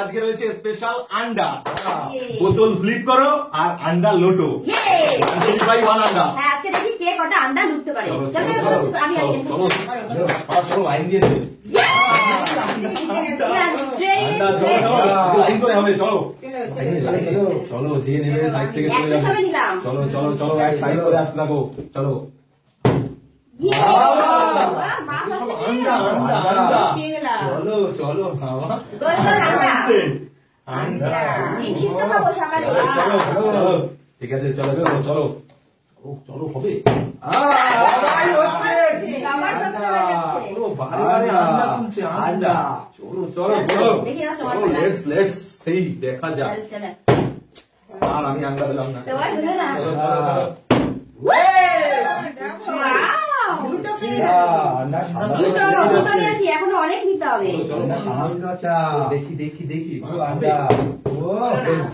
আজকে রয়েছে স্পেশাল আন্ডা। বোতল ফ্লিপ করো আর আন্ডা লোটো। বাই ওয়ান আন্ডা। হ্যাঁ, আজকে দেখি কে কটা আন্ডা লুটতে পারে। চলো আমি চলো লাইন দিয়ে দেবে। লাইন করে হবে। চলো চলো যে নেবে সাইড থেকে চলে যাবে। চলো চলো চলো এক সাইড করে আসতে থাকো। চলো আন্ডা আন্ডা আন্ডা। চলো চলো বাবা আন্ডা ঠিক আছে। চলো চলো চলো চলো হবে। আন্ডা চলো চলো চলো চলো লেটস সেই দেখা যাক। আর আমি আন্ডা দিলাম না। চলো চলো চলো এখনো অনেক নিতে হবে। দেখি দেখি দেখি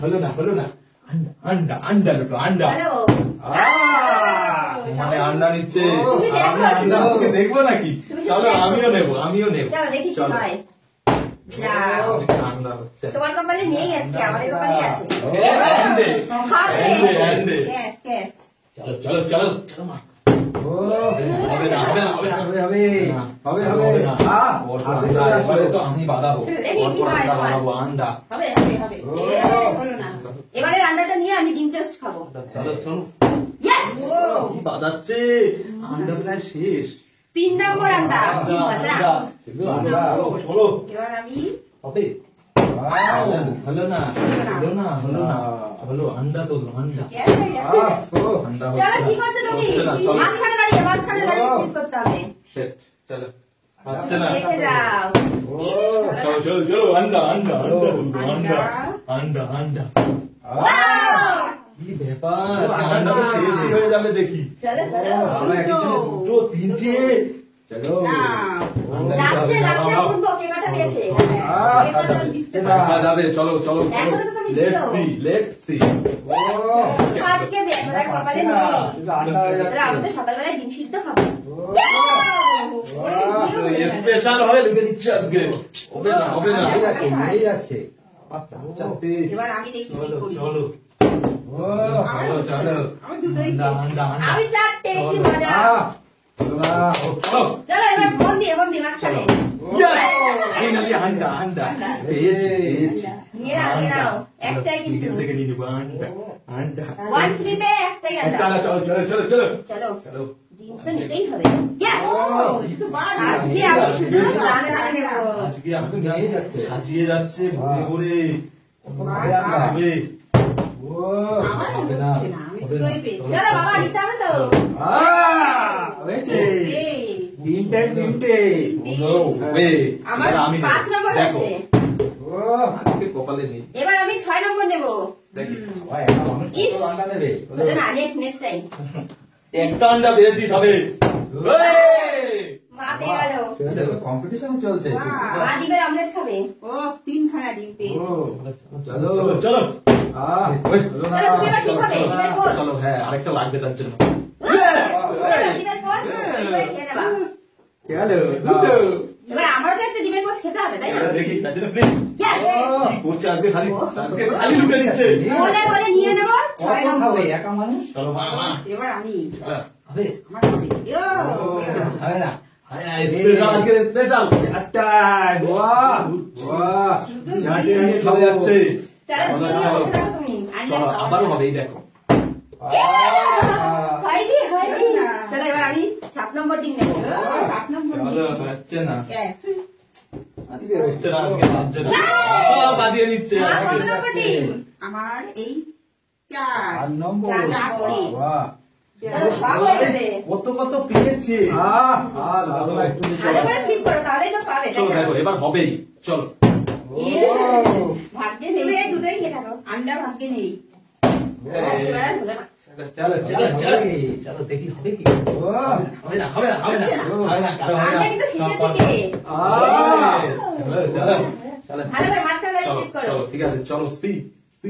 হলো না হলো না। আন্ডা আন্ডা লোটো আন্ডা। মানে আন্ডা নিচ্ছে। আন্ডা আজকে দেখবো নাকি? চলো আমিও নেবো আমিও নেবো। চলো আন্ডা হচ্ছে। তোমার কপালে নেই আজকে, আমাদের কপালে আছে। চলো চলো চলো চলো মা। হবে না হবে না হবে না হবে হবে হবে না। তো আমি বাঁধাবো আন্ডা। এবারে আন্ডাটা নিয়ে আমি ডিম টোস্ট খাবো। চলো চলো কি বাঁধাচ্ছে। আন্ডা প্রায় শেষ। 3 নম্বর আন্ডা। কি মজা। চলো এবার আমি হবে। হলো না হলো না হলো না হলো আন্ডা তো আন্ডা আন্ডা। চলো কি করছো তুমি? মাঝখানে দাঁড়িয়ে ফিট করতে হবে। চলো আসছে না। দেখে যাও। চলো চলো চলো আন্ডা আন্ডা আন্ডা আন্ডা আন্ডা আন্ডা। কি ব্যাপার, আন্ডা তো শেষ হয়ে যাবে দেখি। চলো চলো দুটো তিনটে। চলো লাস্টে উঠবো কে কটা পেয়েছে। যাবে। চলো চলো লেটস সি লেটস সি। আজকে বেচারা কপালে নেই। আমি তো সকালবেলায় ডিম সিদ্ধ খাবো। স্পেশাল হবে লুকে দিচ্ছি আজকে। হবে না হবে না হয়ে যাচ্ছে। আচ্ছা এবার আমি দেখি চলো চলো চলো চলো আমি দুটোই আমি চারটে। কি মজা। চলো এবার মন দিয়ে মাঝখানে আন্ডা আন্ডা পেয়েছি পেয়েছি। নিয়ে নাও একটাই কিন্তু থেকে নিয়ে নেবো আন্ডা আন্ডা। 1 ফ্লিপে একটাই আন্ডা। চলো চলো চলো চলো চলো চলো ডিম তো নিতেই হবে। আজকে আমি শুধু দানে দানে নেবো। আজকে আপনি সাজিয়ে যাচ্ছে ভরে ভরে হবে। হবে না আমি দুটোই পেয়েছি। চলো বাবা নিতে হবে তো। হয়েছে তিনটে তিনটে। আমার 5 নম্বর আছে। আজকে কপালে নেই। এবার আমি 6 নম্বর নেব। দেখি আন্ডা নেবে। বলো না নেক্সট টাইম। একটা আন্ডা পেয়েছি সবে। মা পেয়ে গেল। কম্পিটিশন চলছে। মা ডিমের অমলেট খাবে। ও 3খানা ডিম পেয়েছি। চলো চলো চলো হলো না। চলো তুমি এবার ঠিক হবে ডিমের পোচ। চলো হ্যাঁ আরেকটা লাগবে তার জন্য। ডিমের পোচ এবারে খেয়ে নেবা। চলো দুটো। এবার আমারও তো একটা ডিমের পোচ খেতে হবে তাই না? দেখি তার জন্য প্লিজ Yes! কি করছে আজকে খালি লুকে দিচ্ছে। বলে নিয়ে নেব 6 নম্বর। হবে একা মানুষ। চলো মা মা এবার আমি চলো হবে আমার হবে। হবে না স্পেশাল আজকে স্পেশাল। আটটায় বাহ বাহ চলে যাচ্ছে। চলো তুমি। চলো আবারও হবে এই দেখো। হয়নি। চলো এবার আমি 7 নম্বর ডিম নেব। 7 নম্বর চলো হচ্ছে না Yes! আজকে হচ্ছে না আজকে হচ্ছে না। বাদিয়ে নিচ্ছে মা আজকে। কত নম্বর ডিম? আমার এই 4 4 নম্বর। চারটে। বাহ চলো সব হয়ে যাবে। কত কত পেয়েছে। দাদা একটু নিচে। আরেকবার ফ্লিপ করো তাহলেই তো পাবে তাই চলো না? দেখো এবার হবেই। চলো ভাগ্যে তুমি নেই। এই দুটোই খেয়ে থাকো। আন্ডা ভাগ্যে নেই। এবার আর হলো না। চলো চলো চলো চলো দেখি হবে কি। হবে না হবে না হবে না হবে না কারো হবে না। আন্ডা কিন্তু শেষের দিকে। চলো চলো চলো ভালো করে মাঝখানে দাঁড়িয়ে চলো ফ্লিপ করো। চলো ঠিক আছে চলো সি সি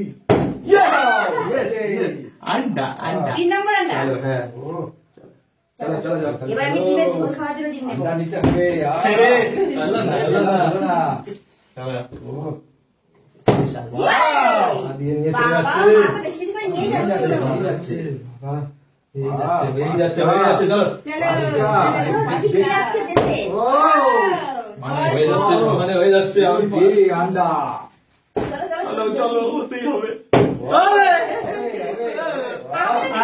ইয়েস ইয়েস আন্ডা আন্ডা। 3 নম্বর আন্ডা। চলো হ্যাঁ চলো চলো চলো এবার আমি ডিমের ঝোল খাওয়ার জন্য ডিম নেব। আন্ডা নিতে হবে। আরে হলো না হলো না হলো না। চলো দিয়ে নিয়ে চলে বাবা, যাচ্ছে মা তো বেশি বেশি করে নিয়ে যাচ্ছে। এই যাচ্ছে এই যাচ্ছে চলো আজকে আজকে যেতে। মানে হয়ে যাচ্ছে আমি জি আন্ডা চলো চলো চলো চলো হতেই হবে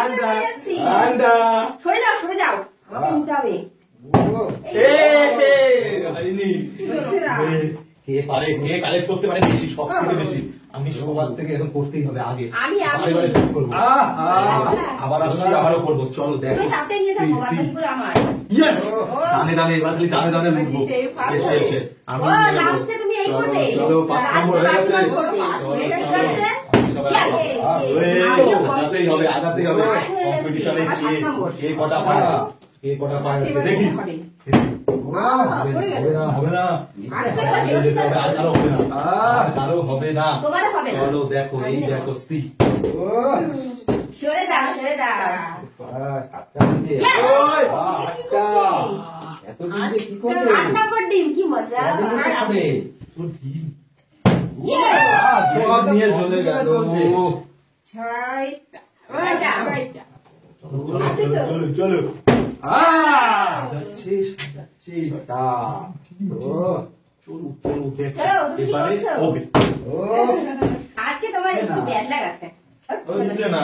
আমরা যাচ্ছি। আন্ডা সরে যাও আমাকে নিতে হবে। কে পারে কে কালেক্ট করতে পারে বেশি সব থেকে বেশি আমি সবার থেকে এখন করতেই হবে আগে আমি। এবারে ঠিক করবো আবার আসছি আবারও করবো চলো দেখো তুমি চাপতে নিয়ে যাবো বাকিগুলো আমার। ইয়েস দানে দানে এবার খালি দানে দানে লুটবো এসে এসে আমি ও নিয়ে নেবো। লাস্টে তুমি এই চলো, করবে। চলো 5 নম্বর হয়ে গেছে ঠিক আছে? আগাতেই হবে আগাতেই হবে কম্পিটিশনে কে কটা পায় কে কটা পায় দেখি হবে না আরো হবে না আরো হবে না তোমারও হবে না। চলো দেখো এই দেখো সি সরে যাও সাতটা আছে Yes! আটটা এত দিনে কি করবে 8 নম্বর ডিম, কি মজা। খাবে তোর ডিম সব নিয়ে চলে গেল ছয়টা ছয়টা। ছয়টা চলো চলো যাচ্ছে যাচ্ছে টা ও চলো চলো দেখো চলো, তুমি কি এবারে করছো? হবে ও আজকে তোমার একটু ব্যাড লাগাছে। হচ্ছে না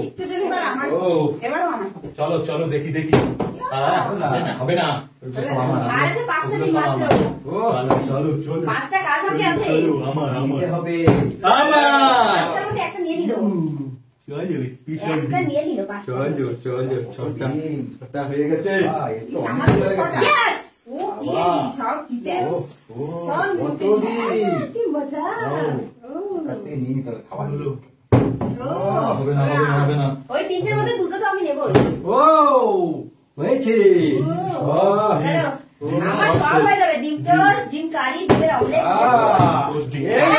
একটু জন্য এবার আমার ও এবারও আমার হবে। চলো চলো দেখি দেখি হবে না আর আছে 5টা ডিম মাত্র। চলো চলো 5টা কার বাকি আছে? চলো আমার নিতে হবে আমার 5টার মধ্যে একটা নিয়ে নিল। চলো স্পেশাল একটা নিয়ে নিল 5টা। চলো চলো ছটা ছটা হয়ে গেছে আমার তো ছটা। Yes! ও এই সব জিতে সব কত লুটে দিন কি মজা। কাছে নিয়ে নিতে হবে খাবার ও হবে না হবে না হবে না ওই 3টের মধ্যে দুটো তো আমি নেবই। ও হয়েছে চলো, আমার সব হয়ে যাবে। ডিম টোস্ট, ডিম কারি, ডিমের অমলেট। আহ Toast দিই। এই